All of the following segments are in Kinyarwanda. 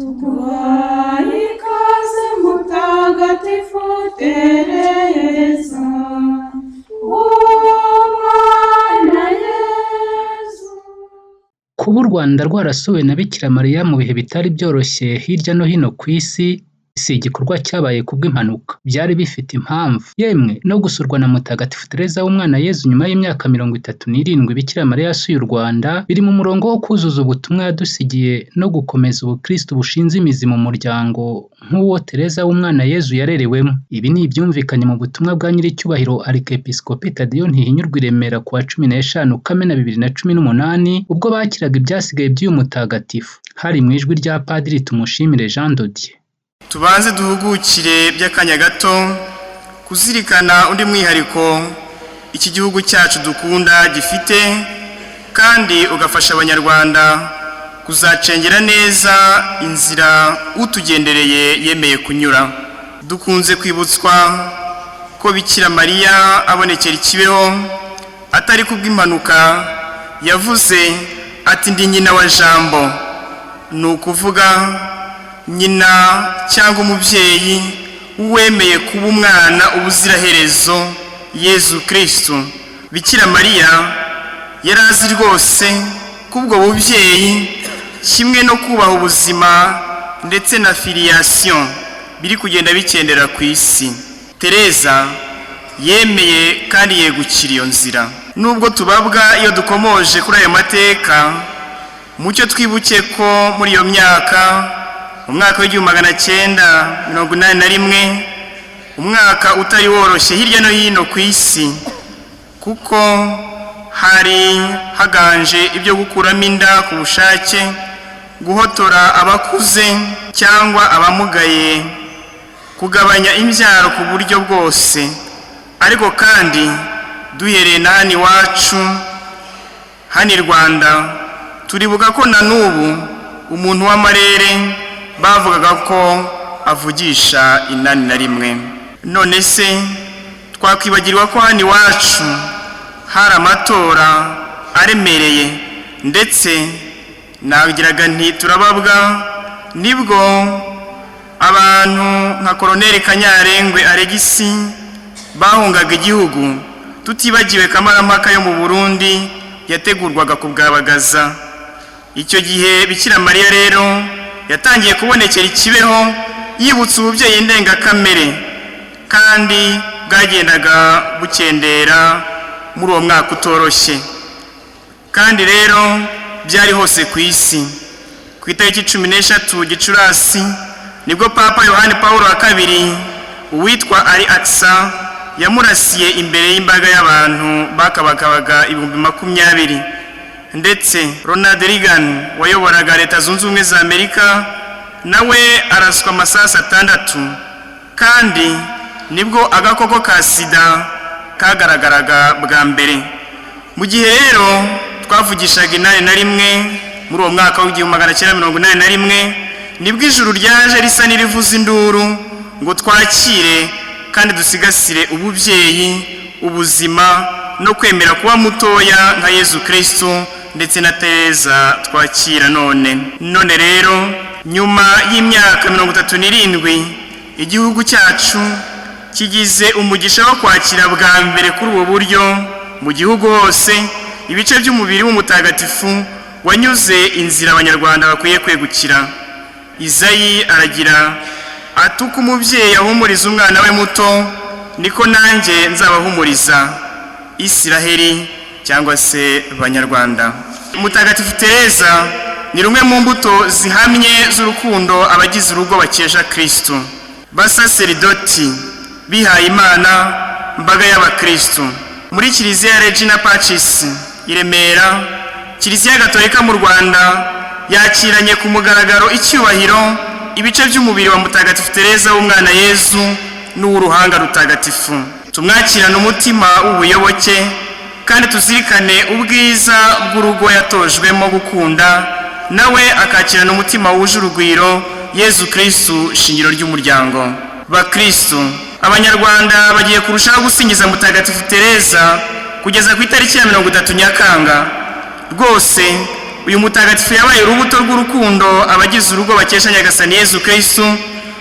tuguhaye ikaze mutagatifu Tereza, umwana Yezu. Kuba u Rwanda rwarasuwe na Bikira Mariya mu bihe bitari byoroshye hirya no hino ku isi, si igikorwa cyabaye kubw'impanuka. Byari bifite impamvu. Yemwe no gusurwa na Mutagatifu Tereza w'umwana Yezu nyuma y'imyaka 37 Bikira Mariya yasuye u Rwanda, biri mu murongo wo kuzuza ubutumwa yadusigiye no gukomeza ubukristo bushinze imizi mu muryango nk'uwo Tereza w'umwana Yezu yarerewemo. Ibi ni ibyumvikanye mu butumwa bwa Nyiricyubahiro Arikepiskopi Tadeyo Ntihinyurwa i Remera ku wa 15 Kamena 2018 ubwo bakiraga ibyasigaye by'uyu mutagatifu. Hari mu ijwi rya Padiri Tumushimire Jean de Dieu. Tubanze duhugukire by'akanya gato kuzirikana undi mwihariko iki gihugu cyacu dukunda gifite, kandi ugafasha abanyarwanda kuzacengera neza inzira utugendereye yemeye kunyura. Dukunze kwibutswa ko Bikira Mariya abonekera ikibeho atari kubw'impanuka, yavuze ati ndi nyina wa Jambo, ni ukuvuga nyina cyangwa umubyeyi wemeye kuba umwana ubuziraherezo Yezu Kristo. Bikira Mariya yari azi rwose kubwo bubyeyi kimwe no kubaha ubuzima ndetse na filiation biri kugenda bikendera ku isi. Tereza yemeye kandi yegukira iyo nzira. Nubwo tubabwa iyo dukomoje kuri ayo mateka, mucyo twibuke ko muri iyo myaka, umwaka w'1981, umwaka utari woroshye hirya no hino ku isi, kuko hari haganje ibyo gukuramo inda ku bushake, guhotora abakuze cyangwa abamugaye, kugabanya imbyaro ku buryo bwose. Ariko kandi duhereye na hano iwacu hano i Rwanda, turibuka ko na n'ubu umuntu w'amarere bavugaga ko avugisha inani na rimwe. None se twakwibagirwa ko hano iwacu hari amatora aremereye, ndetse nagiraga nti turababwa nibwo abantu nka Koloneli Kanyarengwe Alegisi bahungaga igihugu, tutibagiwe kamarampaka yo mu Burundi yategurwaga kubwabagaza. Icyo gihe Bikira Mariya rero yatangiye kubonekera ikibeho, yibutsa ububyeyi ndengakamere, kandi bwagendaga bukendera muri uwo mwaka utoroshye. Kandi rero byari hose ku isi. Ku itariki 13 Gicurasi nibwo Papa Yohani Paulo wa II uwitwa Ari Atsa yamurasiye imbere y'imbaga y'abantu bakabakabaga 20,000. Ndetse Ronald Reagan wayoboraga Leta Zunze Ubumwe za Amerika nawe araswa amasasu 6, kandi nibwo agakoko ka sida kagaragaraga bwa mbere. Mu gihe rero twavugishaga inani na rimwe muri uwo mwaka w'1981, nibwo ijuru ryaje risa n'irivuza induru ngo twakire kandi dusigasire ububyeyi, ubuzima no kwemera kuba mutoya nka Yezu Kristo ndetse na Tereza twakira none rero nyuma y'imyaka 37 igihugu cyacu kigize umugisha wo kwakira bwa mbere kuri ubu buryo mu gihugu hose ibice by'umubiri w'umutagatifu wanyuze inzira abanyarwanda bakwiye kwegukira. Izayi aragira atuka umubyeyi ahumuriza umwana we muto, niko nanjye nzabahumuriza Isiraheli cyangwa se Banyarwanda. Mutagatifu Tereza ni rumwe mu mbuto zihamye z'urukundo abagize urugo bakesha Kristo, basaseridoti bihaye Imana, mbaga y'abakristo. Muri Kiliziya Regina Pacis i Remera, Kiliziya Gatolika mu Rwanda yakiranye ku mugaragaro icyubahiro ibice by'umubiri wa Mutagatifu Tereza w'umwana Yezu n'uruhanga rutagatifu. Tumwakirana umutima w'ubuyoboke, kandi tuzirikane ubwiza bw'urugo yatojwemo gukunda, nawe akakirana umutima wuje urugwiro Yezu Kristo shingiro ry'umuryango. Bakristo, Abanyarwanda bagiye kurushaho gusingiza Mutagatifu Tereza kugeza ku itariki ya 30 Nyakanga. Rwose uyu mutagatifu yabaye urubuto rw'urukundo abagize urugo bakesha nyagasani Yezu Kristo,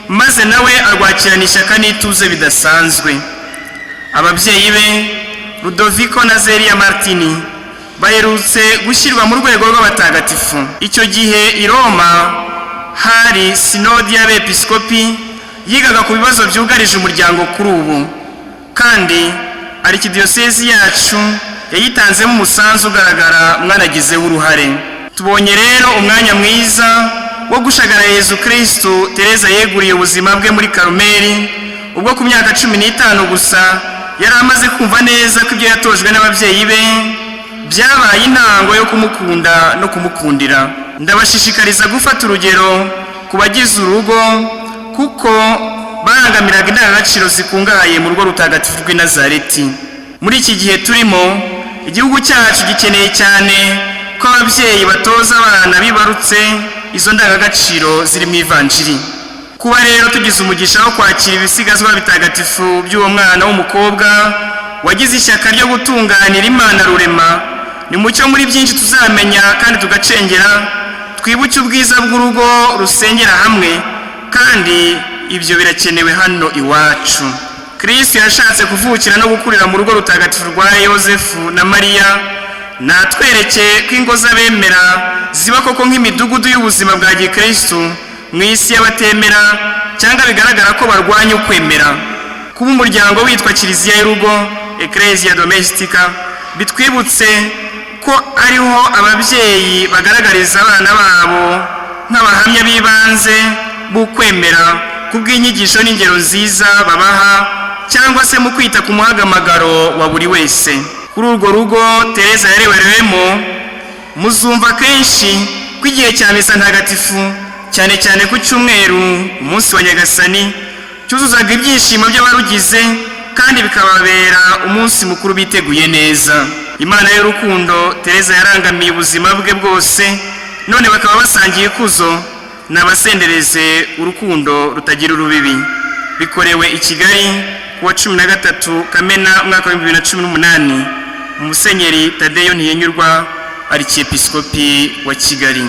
maze nawe arwakirana ishyaka n'ituze bidasanzwe. Ababyeyi be Ludovico na Zeria Martini baherutse gushyirwa mu rwego rw'abatagatifu. Icyo gihe i Roma hari sinodi y'abepiskopi yigaga ku bibazo byugarije umuryango kuri ubu, kandi arikidiyosezi yacu yayitanzemo umusanzu ugaragara mwanagizeho uruhare. Tubonye rero umwanya mwiza wo gushagara Yezu Kristo Tereza yeguriye ubuzima bwe muri Karumeli, ubwo ku myaka 15 gusa yari amaze kumva neza ko ibyo yatojwe n'ababyeyi be byabaye intango yo kumukunda no kumukundira. Ndabashishikariza gufata urugero ku bagize urugo, kuko barangamiraga indangagaciro zikungahaye mu rugo rutagatifu rw'i Nazareti. Muri iki gihe turimo, igihugu cyacu gikeneye cyane ko ababyeyi batoza abana bibarutse izo ndangagaciro ziri mu ivanjiri. Kuba rero tugize umugisha wo kwakira ibisigazwa bitagatifu by'uwo mwana w'umukobwa wagize ishyaka ryo gutunganira Imana rurema, ni mucyo muri byinshi tuzamenya kandi tugacengera, twibuke ubwiza bw'urugo rusengera hamwe, kandi ibyo birakenewe hano iwacu. Kristo yashatse kuvukira no gukurira mu rugo rutagatifu rwa Yosefu na Mariya. Natwereke ko ingo z'abemera ziba koko nk'imidugudu y'ubuzima bwa Gikristo mu isi y'abatemera, cyangwa bigaragara ko barwanya ukwemera. Kuba umuryango witwa Kiliziya y'urugo, Ecclesia Domestica, bitwibutse ko ariho ababyeyi bagaragariza abana babo nk'abahamya b'ibanze b'ukwemera kubw'inyigisho n'ingero nziza babaha, cyangwa se mu kwita ku muhagamagaro wa buri wese. Kuri urwo rugo Tereza yareberewemo, muzumva kenshi ko igihe cya misa ntagatifu, cyane cyane ku cyumweru, umunsi wa Nyagasani, cyuzuzaga ibyishimo by'abarugize, kandi bikababera umunsi mukuru biteguye neza. Imana y'urukundo Tereza yarangamiye ubuzima bwe bwose, none bakaba basangiye ikuzo, n'abasendereze urukundo rutagira urubibi. Bikorewe i Kigali kuwa 13 Kamena mwaka wa 2018, Musenyeri Tadeyo Ntiyenyurwa, Arikiepiskopi wa Kigali.